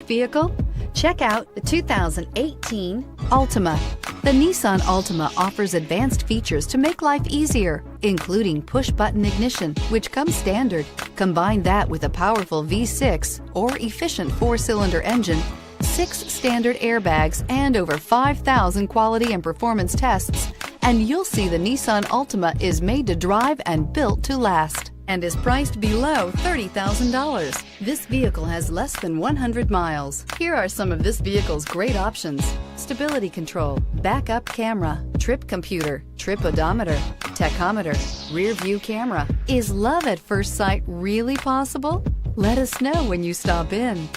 Vehicle? Check out the 2018 Altima. The Nissan Altima offers advanced features to make life easier, including push-button ignition, which comes standard. Combine that with a powerful V6 or efficient 4-cylinder engine, 6 standard airbags, and over 5,000 quality and performance tests, and you'll see the Nissan Altima is made to drive and built to last, and is priced below $30,000. This vehicle has less than 100 miles. Here are some of this vehicle's great options: stability control, backup camera, trip computer, trip odometer, tachometer, rear view camera. Is love at first sight really possible? Let us know when you stop in.